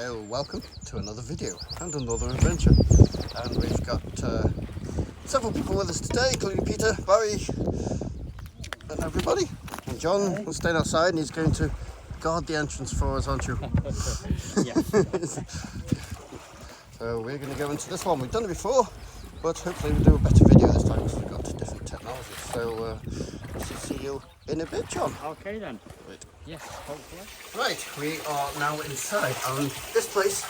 So welcome to another video and another adventure, and we've got several people with us today, including Peter, Barry and everybody, and John will stay outside and he's going to guard the entrance for us, aren't you? Yes. So we're going to go into this one. We've done it before, but hopefully we'll do a better video this time because we've got different technology. So we'll see you in a bit, John. Okay then. Right. Yes, hopefully. Right, we are now inside, and this place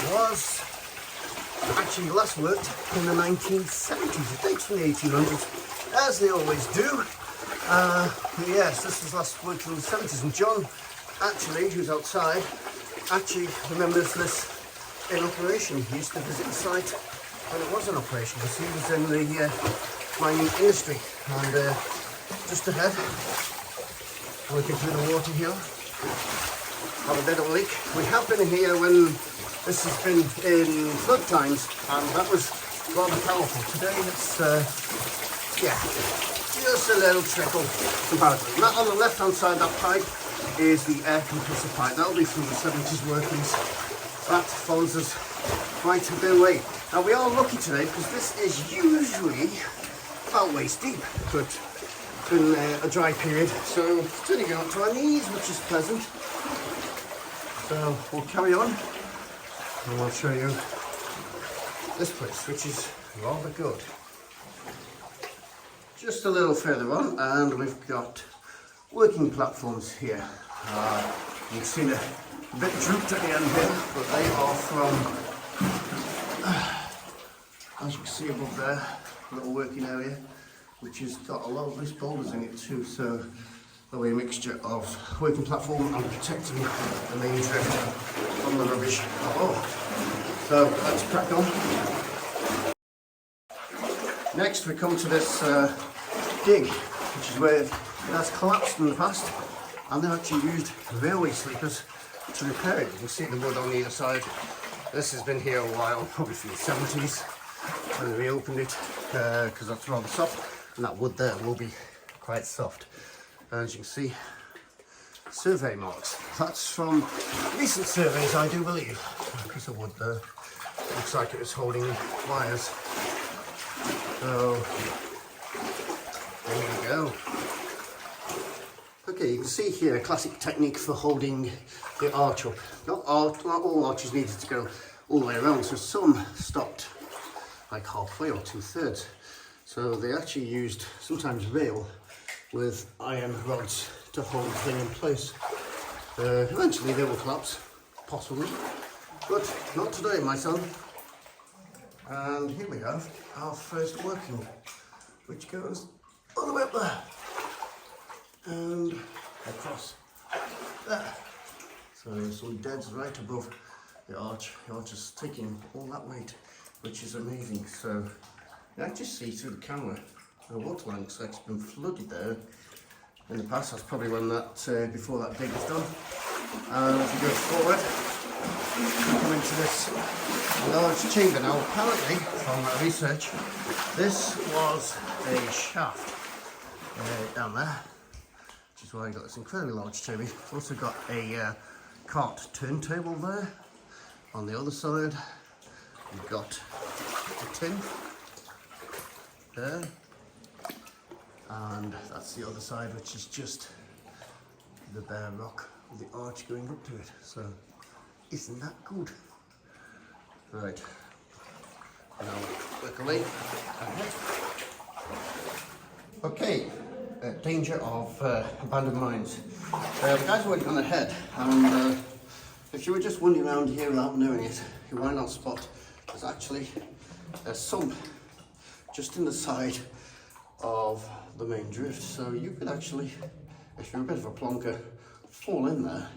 was actually last worked in the 1970s. It dates from the 1800s, as they always do. Yes, this was last worked in the 70s, and John, actually, who's outside, actually remembers this in operation. He used to visit the site when it was in operation, because he was in the mining industry. And just ahead, working through the water here, have a bit of a leak. We have been here when this has been in flood times, and that was rather powerful. Today it's, yeah, just a little trickle comparatively. That on the left hand side, that pipe is the air compressor pipe. That'll be from the 70s workings. That follows us quite a bit away. Now we are lucky today because this is usually about waist deep, but it's been a dry period, so it's turning out to our knees, which is pleasant. So we'll carry on and I'll show you this place, which is rather good. Just a little further on, and we've got working platforms here. You've seen a bit drooped at the end here, but they are from, as you can see above there, a little working area, which has got a lot of loose boulders in it too, so there'll be a mixture of working platform and protecting the main drift from the rubbish above. So let's crack on. Next we come to this dig, which is where it has collapsed in the past, and they've actually used railway sleepers to repair it. You can see the wood on either side. This has been here a while, probably from the 70s, when they reopened it, because that's rather soft, and that wood there will be quite soft. And as you can see, survey marks. That's from recent surveys, I do believe. A piece of wood there. Looks like it was holding wires. So, there we go. Okay, you can see here a classic technique for holding the arch up. Not all arches needed to go all the way around, so some stopped like halfway or 2/3. So they actually used sometimes rail with iron rods to hold the thing in place. Eventually they will collapse, possibly, but not today, my son. And here we have our first working, which goes all the way up there and across there. So there's some deads right above the arch. The arch is taking all that weight, which is amazing. So you can just see through the camera the water line looks like it's been flooded there in the past. That's probably when that before that dig was done. And as we go forward, we come into this large chamber. Now apparently, from my research, this was a shaft down there, which is why I got this incredibly large chamber. We've also got a cart turntable there. On the other side, we've got a tin there, and that's the other side, which is just the bare rock with the arch going up to it. So isn't that good? Right, now work away ahead. Okay, danger of abandoned mines. The guys are working on ahead, and if you were just wandering around here without knowing it, you might not spot there's actually a sump just in the side of the main drift. So you could actually, if you're a bit of a plonker, fall in there.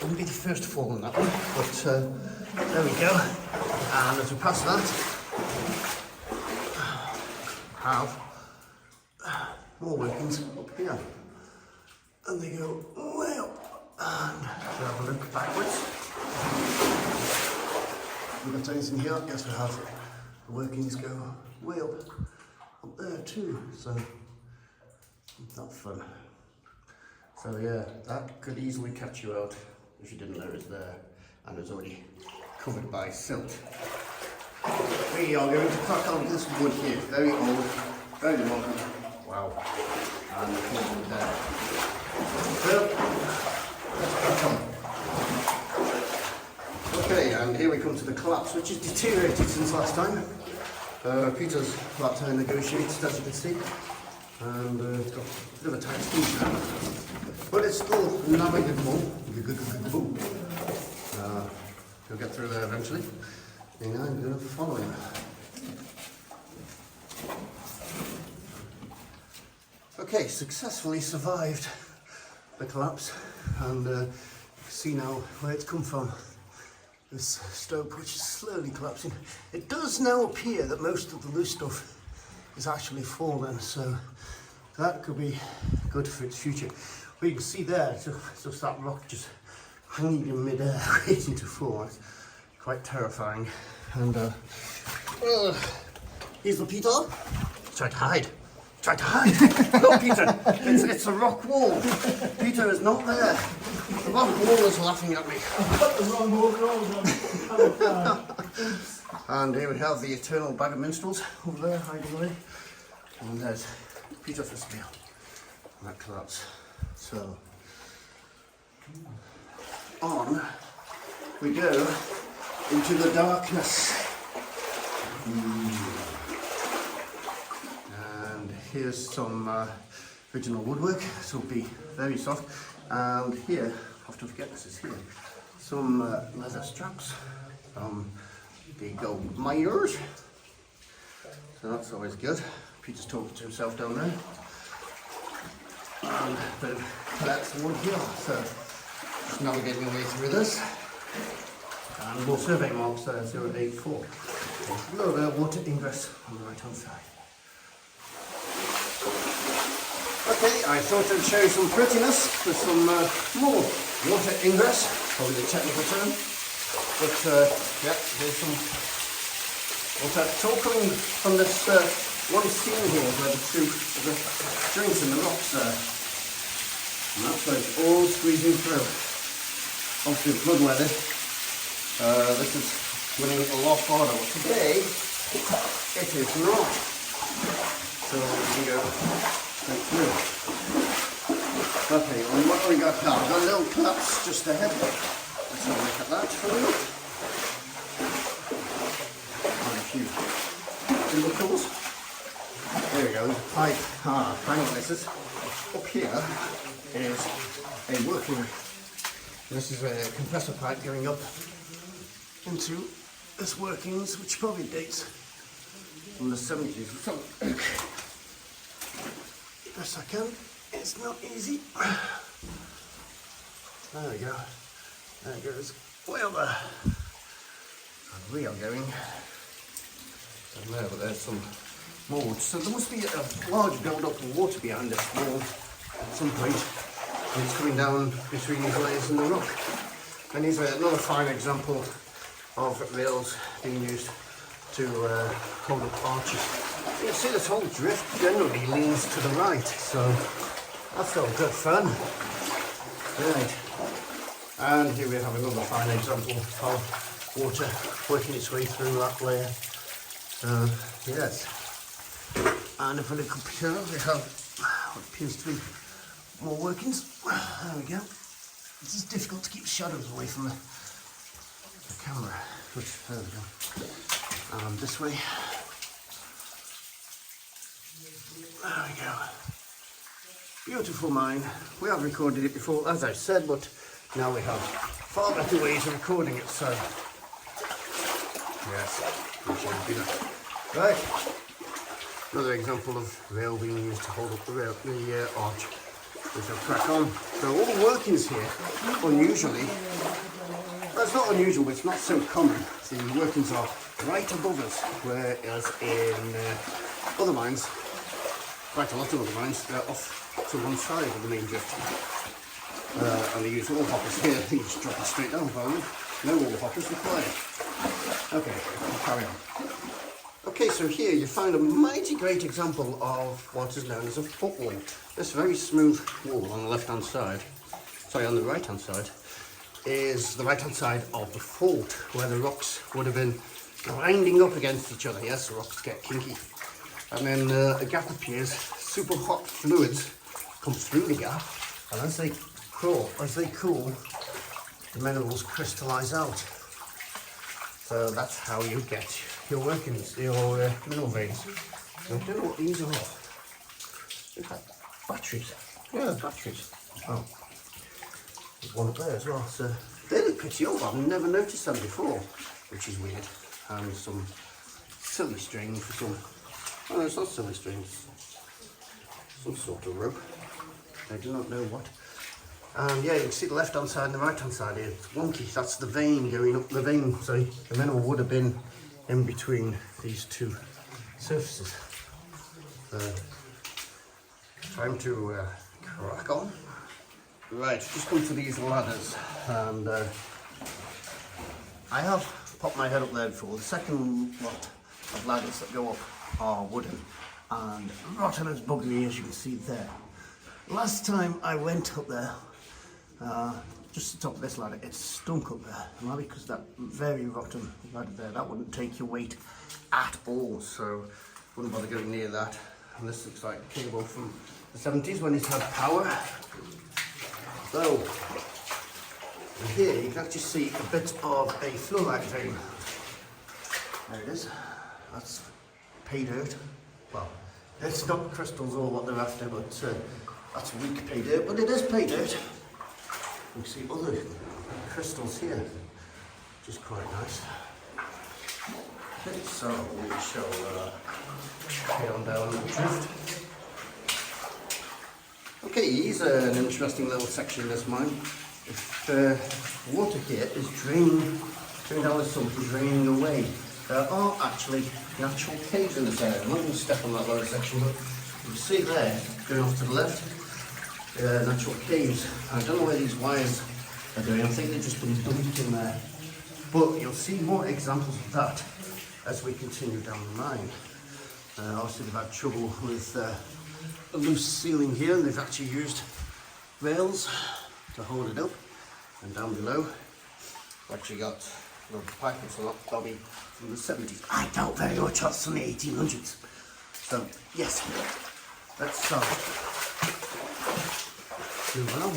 Wouldn't be the first to fall in that one, but there we go. And as we pass that, have more workings up here. And they go way up. And if we have a look backwards, we've got anything here. Yes, we have. The workings go way up there too. So not fun. So yeah, that could easily catch you out. if you didn't know, is there, and it's already covered by silt. We are going to crack on this wood here, very old, very modern. Wow. And the wood there. So, let's crack on. Okay, and here we come to the collapse, which has deteriorated since last time. Peter's flat tire negotiated, as you can see, and it's got a bit of a tight squeeze now. But it's still navigable. He'll get through there eventually. And I'm going to follow him. Okay, successfully survived the collapse, and you can see now where it's come from. This stope, which is slowly collapsing. It does now appear that most of the loose stuff is actually fallen, so that could be good for its future. But you can see there, it's just that rock just hanging in midair, waiting to fall. It's quite terrifying. And here's the Peter. Try to hide. Try to hide. Look, Peter, it's a rock wall. Peter is not there. The rock wall is laughing at me. I've got the wrong wall. And here we have the eternal bag of minstrels over there, hiding away. And there's Peter for sale. That collapse. So, on we go into the darkness. And here's some original woodwork. This will be very soft. And here, I have to forget this is here, some leather straps from the gold miners. So that's always good. Peter's talking to himself down there. And a bit of collapsed wood here. So just navigating our way through this. And more survey marks there, 084. Low there, water ingress on the right hand side. Okay, I thought I'd show you some prettiness with some more water ingress, probably the technical term. But yeah, there's some water. It's all coming from this one seam here where the two the joints in the rocks there. And that's where it's all squeezing through. Obviously flood weather. This is running a lot harder. Today, it is not. So we can go straight through. Okay, well, what have we got now? We've got a little collapse just ahead. Let's have a look at that for a minute. And a few cubicles. There we go, there's a pipe. Triangle this is. Up here is a working. This is a compressor pipe going up into this workings, which probably dates from the 70s or something. Best I can. It's not easy. There we go. There it goes. Way up there. And we are going down there, but there's some more water. So there must be a large build-up of water behind this wall at some point. And it's coming down between these layers in the rock. And here's another fine example of rails being used to hold up arches. You can see this whole drift generally leans to the right, so that's all good fun. Right. And here we have another fine example of water working its way through that layer. So, yes. And if we look up here, we have what appears to be more workings. There we go. This is difficult to keep shadows away from the camera. There we go. And this way. There we go. Beautiful mine. We have recorded it before, as I said, but now we have far better ways of recording it, so yes, we shall do that. Right. Another example of rail being used to hold up the arch. We shall crack on. So all the workings here, unusually, well, it's not unusual, but it's not so common. The workings are right above us, whereas in other mines, quite a lot of other mines, they're off to one side of the main drift. And they use wall hoppers here. You just drop it straight down, probably. No wall hoppers required. Okay, we'll carry on. Okay, so here you find a mighty great example of what is known as a footwall. This very smooth wall on the left-hand side, sorry, on the right-hand side, is the right hand side of the fault, where the rocks would have been grinding up against each other. Yes, the rocks get kinky. And then a gap appears, super hot fluids come through the gap, and as they cool, the minerals crystallize out. So that's how you get your workings, your mineral veins. I don't know what these are. Look at batteries. Yeah, batteries. Oh, there's one up there as well. So they look pretty old. I've never noticed them before, which is weird. And some silly string for some. Oh, no, it's not silly string. It's some sort of rope. I do not know what. And yeah, you can see the left hand side and the right hand side here. It's wonky. That's the vein going up. The vein, sorry, the mineral would have been in between these two surfaces. Time to crack on. Right, just come to these ladders, and I have popped my head up there before. The second lot of ladders that go up are wooden and rotten as buggery, as you can see there. Last time I went up there, just the top of this ladder, it stunk up there. And that's because that very rotten ladder there, that wouldn't take your weight at all, so wouldn't bother going near that. And this looks like a cable from the 70s when it had power. So, here you can actually see a bit of a fluorite vein. There it is. That's pay dirt. Well, it's not crystals or what they're after, but that's weak pay dirt, but it is pay dirt. You can see other crystals here, which is quite nice. Okay, so we shall head on down the drift. Okay, here's an interesting little section of this mine. If water here is draining down the sump and draining away, there are actually natural caves in this area. I'm not going to step on that lower section, but you can see there, going off to the left, natural caves. I don't know where these wires are going. I think they've just been dumped in there. But you'll see more examples of that as we continue down the mine. Obviously they've had trouble with a loose ceiling here, and they've actually used rails to hold it up. And down below, we've actually got a little pipe from that Bobby from the 70s. I doubt very much that's from the 1800s. So, yes, let's start. Move along.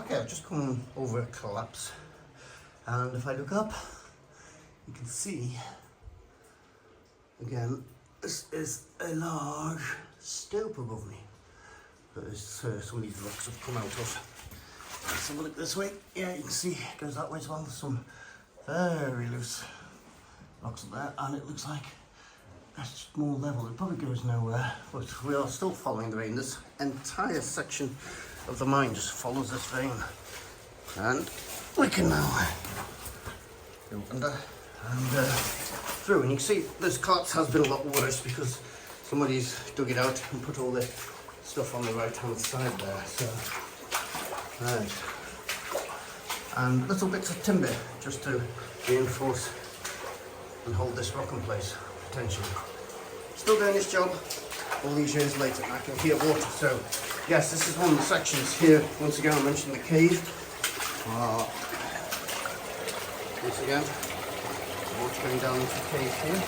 Okay, I've just come over a collapse, and if I look up, you can see, again, this is a large stope above me that some of these rocks have come out of. Let's have a look this way. Yeah, you can see it goes that way as well. There's some very loose rocks up there, and it looks like a small level. It probably goes nowhere, but we are still following the vein. This entire section of the mine just follows this vein, and we can now go under and through. And you can see this collapse has been a lot worse because somebody's dug it out and put all the stuff on the right hand side there. So, right, and little bits of timber just to reinforce and hold this rock in place, potentially. Still doing this job all these years later, and I can hear water. So yes, this is one of the sections here. Once again, I mentioned the cave. Once again, water going down into the cave here.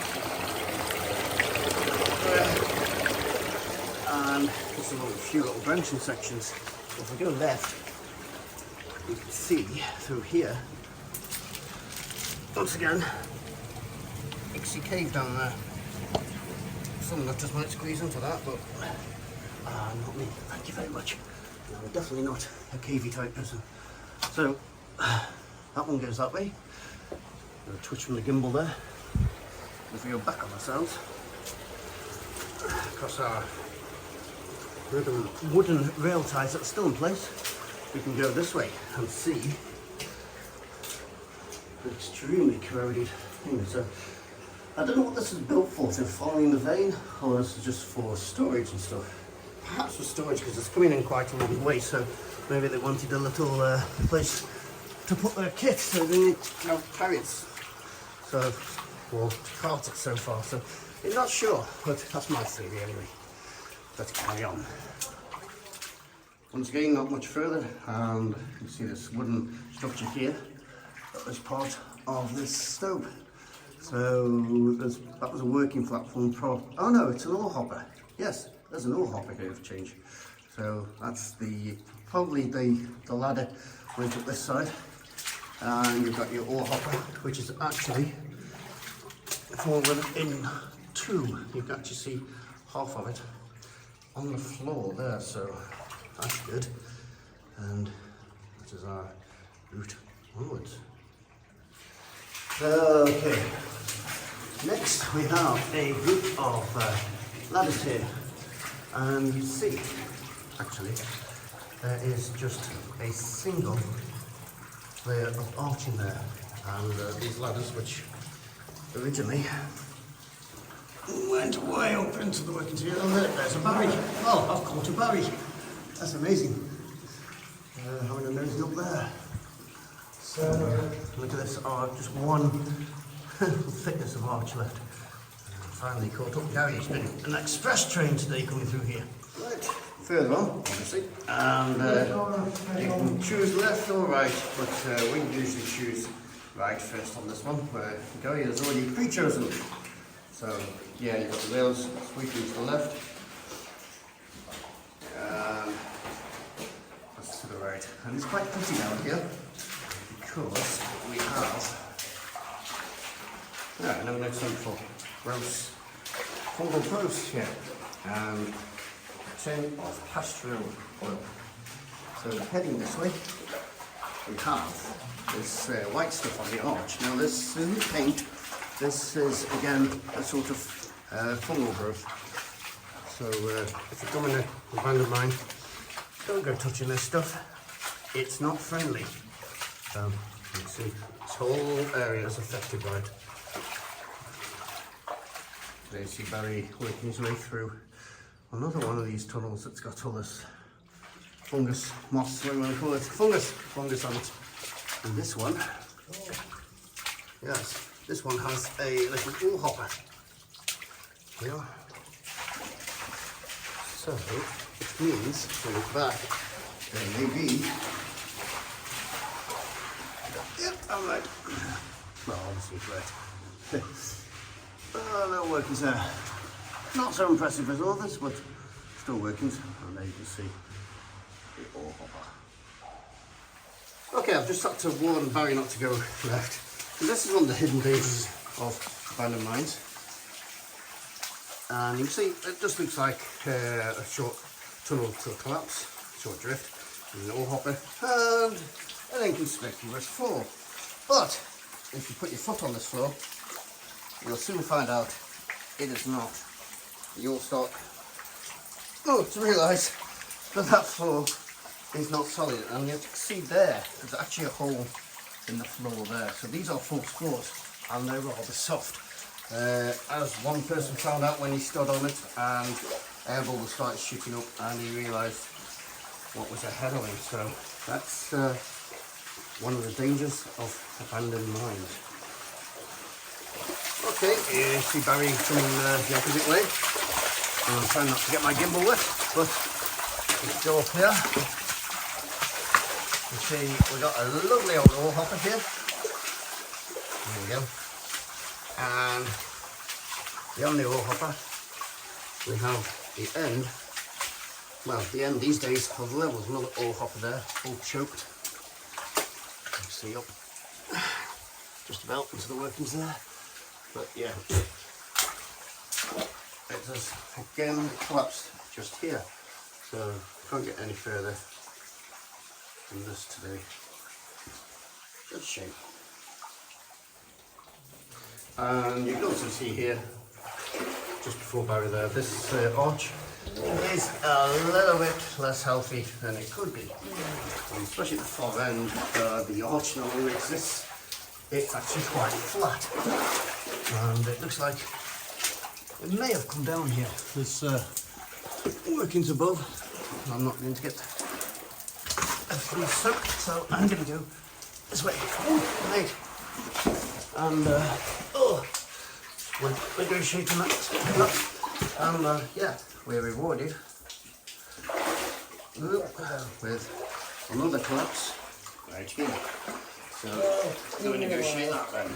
And there's a few little branching sections. If we go left, you can see through here, once again, you can see cave down there. Some nutters might squeeze into that, but not me. Thank you very much. No, I'm definitely not a cavey type person. So that one goes that way. A twitch from the gimbal there. If we go back on ourselves, across our wooden rail ties that are still in place, we can go this way and see the extremely corroded thing. So I don't know what this is built for, so following the vein, or this is just for storage and stuff. Perhaps for storage, because it's coming in quite a long way, so maybe they wanted a little place to put their kit, so they need to carry it. So, or cart it so far, so I'm not sure, but that's my theory anyway. Let's carry on. once again, not much further, and you see this wooden structure here that was part of this stove. So that was a working platform for, oh no, it's an ore hopper. Yes, there's an ore hopper here of change. So that's probably the ladder went up this side, and you've got your ore hopper, which is actually fallen in two. You can actually see half of it on the floor there, so that's good. And this is our route onwards. Okay, next we have a group of ladders here, and you see, actually, there is just a single layer of arch in there, and these ladders, which originally went way up into the workings here, and there's a barrier. Oh, I've caught a barrier. That's amazing. Having a nosy up there. So look at this, just one thickness of arch left. Finally caught up. Gary's been an express train today coming through here. Right, further on, obviously, and you can choose left or right, but we usually choose right first on this one, where Gary has already pre-chosen. So yeah, you've got the rails sweeping to the left, and that's to the right. And it's quite pretty down here, because we have no next one for gross fungal growth here, and a tin of pastoral oil. So heading this way, we have this white stuff on the arch. Now this isn't paint, this is again a sort of fungal growth. So if you come in a abandoned mine, don't go touching this stuff. It's not friendly. You can see this whole area is affected by it. There you see Barry working his way through another one of these tunnels that's got all this fungus, moss, what do you want to call it? Fungus on it. And this one, yes, this one has a little ore hopper. Yeah. So, it means, when it's back, there may be, yep, I'm right. Well, obviously it's right. Little workings there. Not so impressive as others, but still workings. And there you can see the ore hopper. Okay, I've just had to warn Barry not to go left. This is one of the hidden dangers of abandoned mines. And you can see it just looks like a short tunnel to collapse, short drift, with an ore hopper, and an inconspicuous floor. But if you put your foot on this floor, you'll soon find out it is not. You'll start to realise that floor is not solid, and you can see there's actually a hole in the floor there. So these are false floors, and they're rather soft. As one person found out when he stood on it, and air bubbles started shooting up, and he realised what was ahead of him. So that's one of the dangers of abandoned mines. Okay, you see Barry coming the opposite way. I'm trying not to get my gimbal wet, but let's go up here. You see, we've got a lovely old ore hopper here. There we go. And beyond the ore hopper, we have the end. Well, the end these days of the level. There's another ore hopper there, all choked. You can see up just about into the workings there. But yeah, it has again collapsed just here. So can't get any further than this today. Good shame. And you can also see here, just before Barry there, this arch is a little bit less healthy than it could be. And especially at the far end, the arch no longer exists. It's actually quite flat. And it looks like it may have come down here. There's workings above. I'm not going to get everything soaked, so I'm going to go this way. Right. And we're negotiating that. And yeah, we're rewarded with another collapse right here. So we'll negotiate that then.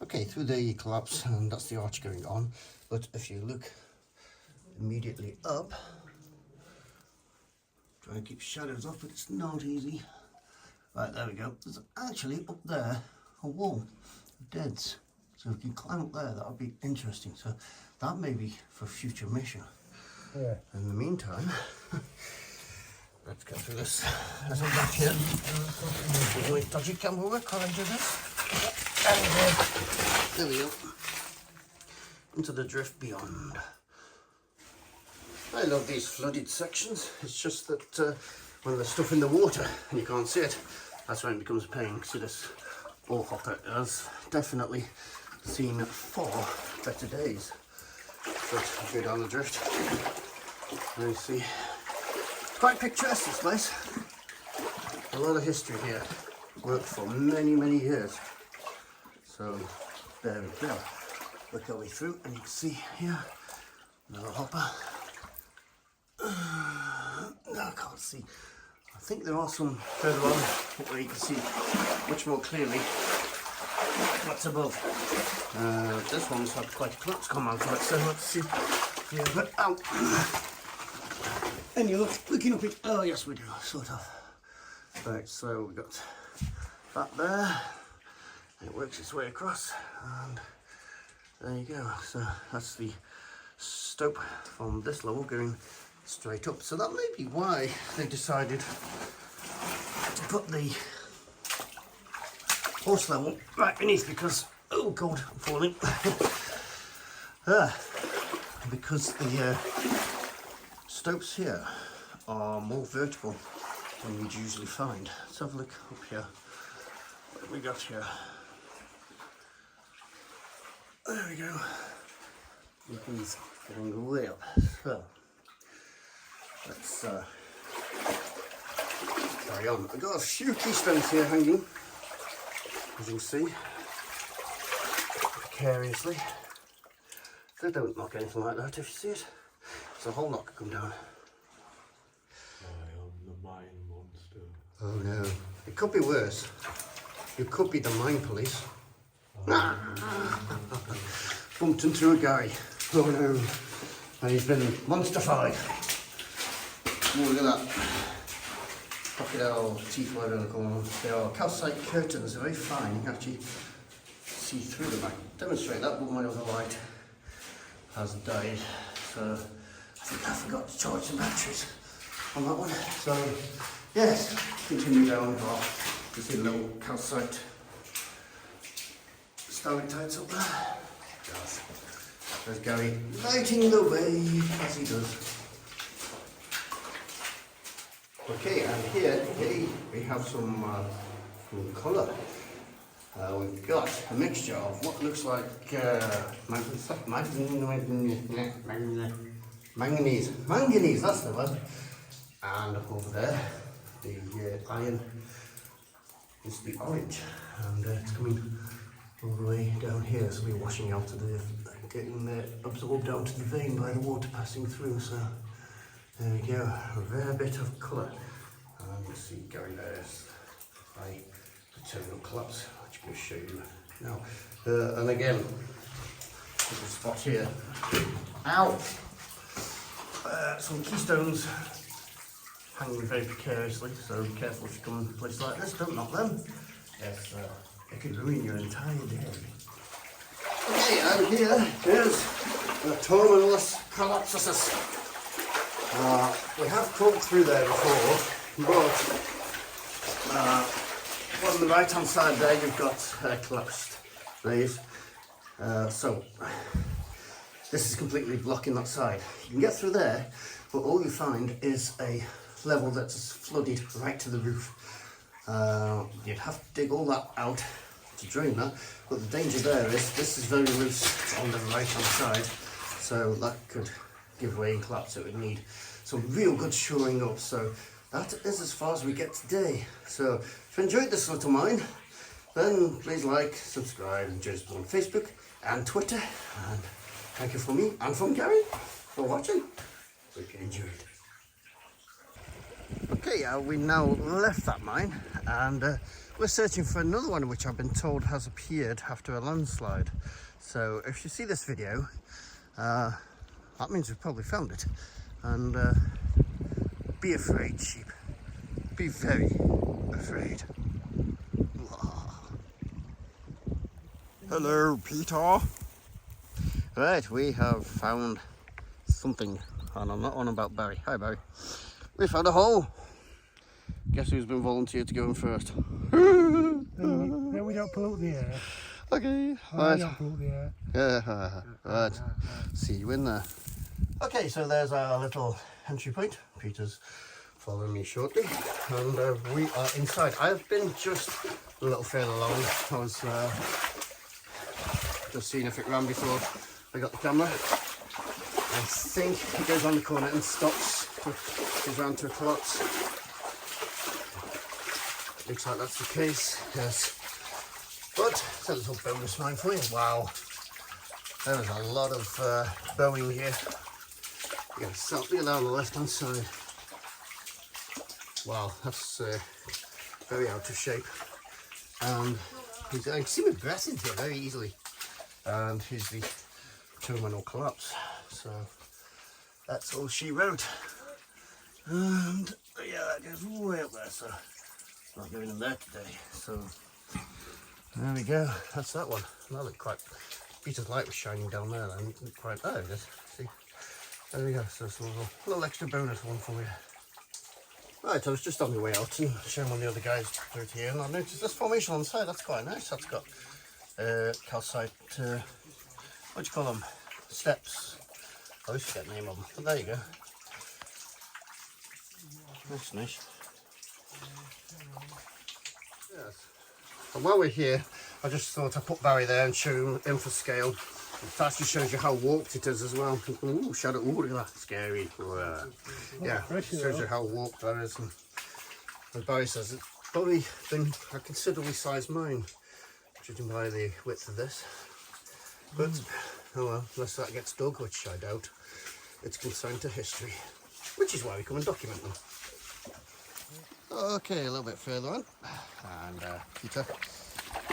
Okay, through the collapse, and that's the arch going on. But if you look immediately up, try and keep shadows off, but it's not easy. Right, there we go. There's actually up there a wall of deads. So if you can climb up there, that would be interesting. So that may be for a future mission. Yeah. In the meantime, let's go through this. As I'm back here, doing dodgy camera work while I do this. And there we go. Into the drift beyond. I love these flooded sections. It's just that when there's stuff in the water and you can't see it, that's when it becomes a pain. See this all hopper has definitely seen 4 better days. But if you go down the drift, and you see, it's quite picturesque, this place. A lot of history here. Worked for many, many years. So there we go. Look our way through, and you can see here another hopper. No, I can't see. I think there are some further on where you can see much more clearly what's above. This one's had quite a collapse come out of it, so let's see. Yeah, but out. And you're looking up it. Oh, yes, we do, sort of. Right, so we've got that there. It works its way across, and there you go. So that's the stope from this level going straight up. So that may be why they decided to put the horse level right beneath, because, oh god, I'm falling. Because the stopes here are more vertical than you'd usually find. Let's have a look up here. What have we got here? There we go. He's going way up. So let's carry on. I've got a few keystones here hanging, as you can see, precariously. So don't knock anything like that if you see it. So a whole lot could come down. I am the mine monster. Oh no, it could be worse. You could be the mine police. Bumped into a guy. Oh no, and he's been monsterfied. Oh, look at that. Crocodile teeth, whatever they call them. They are calcite curtains, they're very fine. You can actually see through them. I can demonstrate that, but my other light has died. So I think I forgot to charge the batteries on that one. So yes, continue down. You see the little calcite stalactites up there. Yes. There's Gary lighting the way as he does. Okay, and here we have some colour. We've got a mixture of what looks like manganese, that's the word. And over there, the iron is the orange, and it's coming all the way down here, so we're washing out to the, getting absorbed down to the vein by the water passing through. So there we go, a rare bit of colour. And you see going there's by the terminal collapse, which I'm going to show you now. And again, little spot here. Ow! Some keystones hanging very precariously, so be careful if you come in a place like this, don't knock them. Yes, it could ruin your entire day. Okay, and here's the terminus collapsus. We have crawled through there before, but on the right hand side there you've got collapsed rays. So this is completely blocking that side. You can get through there, but all you find is a level that's flooded right to the roof. You'd have to dig all that out to drain that, but the danger there is this is very loose on the right hand side, so that could give way and collapse. It would need some real good shoring up. So that is as far as we get today. So if you enjoyed this little mine, then please like, subscribe, and join us on Facebook and Twitter. And thank you from me and from Gary for watching. Hope you enjoyed. Okay, we now left that mine and we're searching for another one which I've been told has appeared after a landslide. So if you see this video, that means we've probably found it. And be afraid, sheep. Be very afraid. Hello, Peter. Right, we have found something. And I'm not on about Barry. Hi, Barry. We found a hole. Guess who's been volunteered to go in first? No, we don't pollute the air. Okay. I don't pollute the air. Yeah, right. See you in there. Okay, so there's our little entry point. Peter's following me shortly. And we are inside. I've been just a little further along. I was just seeing if it ran before I got the camera. I think it goes on the corner and stops. Goes round to a collapse. Looks like that's the case, yes. But it's a little bonus mine for you. Wow, there is a lot of bowing here. You can see it on the left hand side. Wow, that's very out of shape. And I can see my breath in here very easily. And here's the terminal collapse. So that's all she wrote. And yeah, that goes way up there, so I'm not going in there today. So there we go, that's that one. That looked quite, Peter's light was shining down there and it looked quite, oh, there it is. See, there we go, so it's a little extra bonus one for you. Right, I was just on my way out and showing one of the other guys through here, and I noticed this formation on the side. That's quite nice. That's got calcite, what do you call them? Steps. I always forget the name of them, but there you go. That's nice. Yes. And while we're here, I just thought I'd put Barry there and show him for scale. It actually shows you how warped it is as well. Ooh, shadow, ooh, look at that, scary. Yeah, it shows you how warped that is. And as Barry says, it's probably been a considerably sized mine, judging by the width of this. But, oh well, unless that gets dug, which I doubt, it's consigned to history, which is why we come and document them. Okay, a little bit further on, and Peter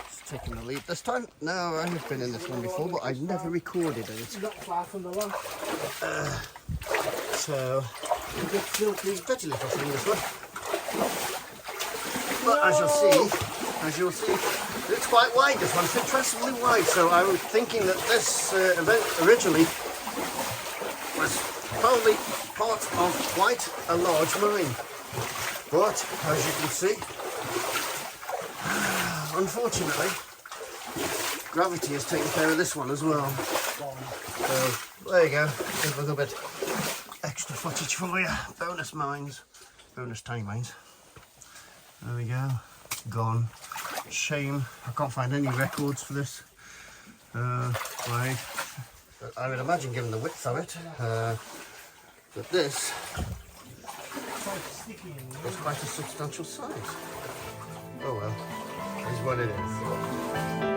is taking the lead this time. Now, I have been in this one before, but I've never recorded it. Not far from the land. So, there's pretty little thing this one. But as you'll see, it's quite wide, this one. It's interestingly wide, so I'm thinking that this event originally was probably part of quite a large mine. But, as you can see, unfortunately, gravity has taken care of this one as well. So, there you go, a little bit extra footage for you. Bonus mines, bonus tiny mines. There we go, gone. Shame, I can't find any records for this. Right. But I would imagine, given the width of it, that this it's quite a substantial size. Oh well, it is what it is.